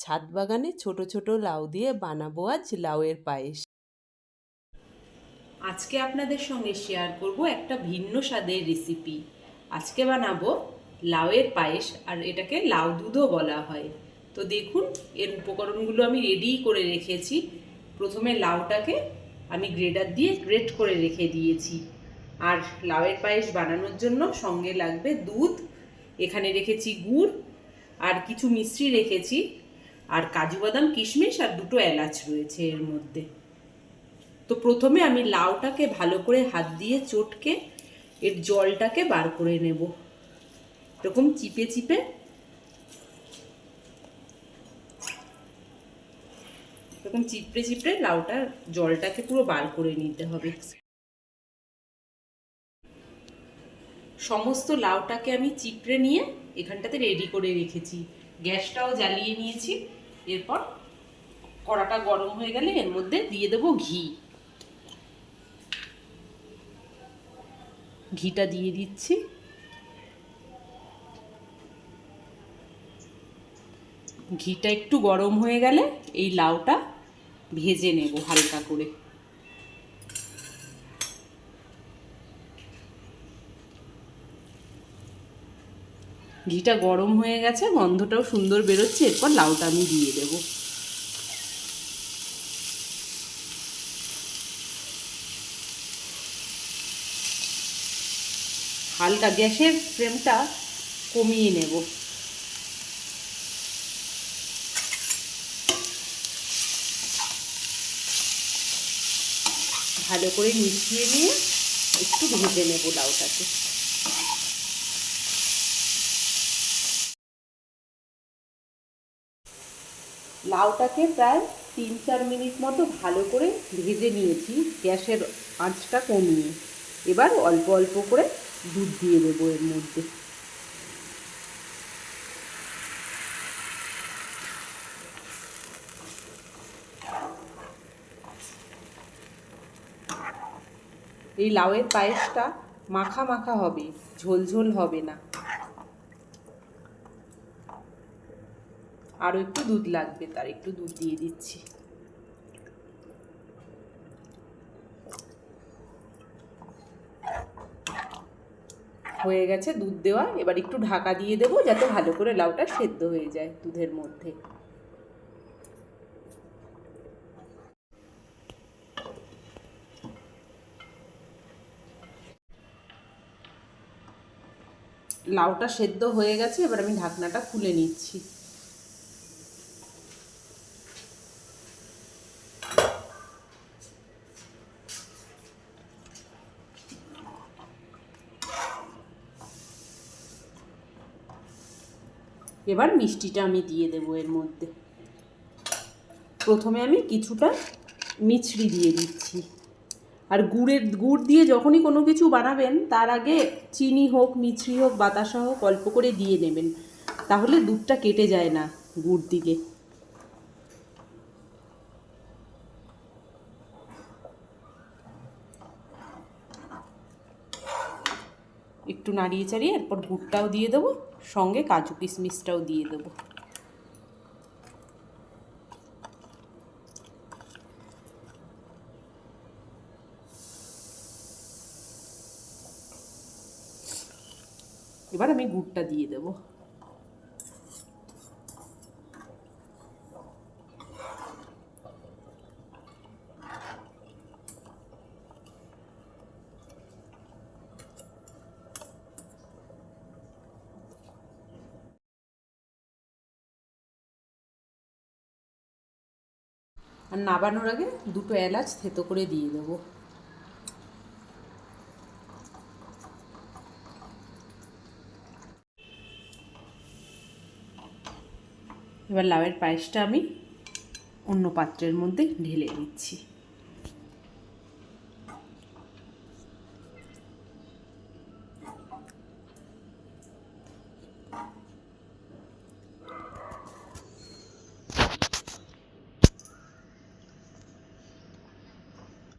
ছাদ বাগানে ছোট ছোট লাউ দিয়ে বানাবো আজ লাউয়ের পায়েস। আজকে আপনাদের সঙ্গে শেয়ার করব একটা ভিন্ন স্বাদের রেসিপি। আজকে বানাবো লাউয়ের পায়েস, আর এটাকে লাউ দুধও বলা হয়। তো দেখুন, এর উপকরণগুলো আমি রেডি করে রেখেছি। প্রথমে লাউটাকে আমি গ্রেটার দিয়ে গ্রেট করে রেখে দিয়েছি। আর লাউয়ের পায়েস বানানোর জন্য সঙ্গে লাগবে দুধ, এখানে রেখেছি গুড়, আর কিছু মিশ্রি রেখেছি, আর কাজু বাদাম কিশমিশ, আর দুটো এলাচ রয়েছে এর মধ্যে। তো প্রথমে আমি লাউটাকে ভালো করে হাত দিয়ে চটকে এর জলটাকে বার করে নেব। এরকম চিপে চিপে এরকম চিপড়ে চিপড়ে লাউটার জলটাকে পুরো বার করে নিতে হবে। সমস্ত লাউটাকে আমি চিপড়ে নিয়ে এখানটাতে রেডি করে রেখেছি। গ্যাসটাও জ্বালিয়ে নিয়েছি। এরপর কড়াটা গরম হয়ে গেলে এর মধ্যে দিয়ে দেবো ঘি। ঘিটা দিয়ে দিচ্ছি। ঘিটা একটু গরম হয়ে গেলে এই লাউটা ভেজে নেব হালকা করে। ঘিটা গরম হয়ে গেছে, গন্ধটাও সুন্দর বেরোচ্ছে। এরপর লাউটা আমি দিয়ে দেব। হালকা গ্যাসের ফ্লেমটা কমিয়ে নেব। ভালো করে মিশিয়ে নিয়ে একটু ভেজে নেব লাউটাকে। লাউটাকে প্রায় 3-4 মিনিট মতো ভালো করে ভেজে নিয়েছি গ্যাসের আঁচটা কমিয়ে। এবার অল্প অল্প করে দুধ দিয়ে দেবো এর মধ্যে। এই লাউয়ের পায়েসটা মাখা মাখা হবে, ঝোল ঝোল হবে না। আরও একটু দুধ লাগবে, তার একটু দুধ দিয়ে দিচ্ছি। হয়ে গেছে দুধ দেওয়া। এবার একটু ঢাকা দিয়ে দেবো যাতে ভালো করে লাউটা সেদ্ধ হয়ে যায় দুধের মধ্যে। লাউটা সেদ্ধ হয়ে গেছে, এবার আমি ঢাকনাটা খুলে নিচ্ছি। এবার মিষ্টিটা আমি দিয়ে দেবো এর মধ্যে। প্রথমে আমি কিছুটা মিছরি দিয়ে দিচ্ছি। আর গুড় দিয়ে যখনই কোনো কিছু বানাবেন তার আগে চিনি হোক, মিছরি হোক, বাতাসা হোক অল্প করে দিয়ে নেবেন, তাহলে দুধটা কেটে যায় না গুড় দিলে। একটু নাড়িয়ে চাড়িয়ে এরপর গুড়টাও দিয়ে দেবো, সঙ্গে কাজু কিশমিশটাও দিয়ে দেবো। এবার আমি গুড়টা দিয়ে দেবো। আর নাবানোর আগে দুটো এলাচ থেতো করে দিয়ে দেবো। এবার লাউয়ের পায়েসটা আমি অন্য পাত্রের মধ্যে ঢেলে দিচ্ছি।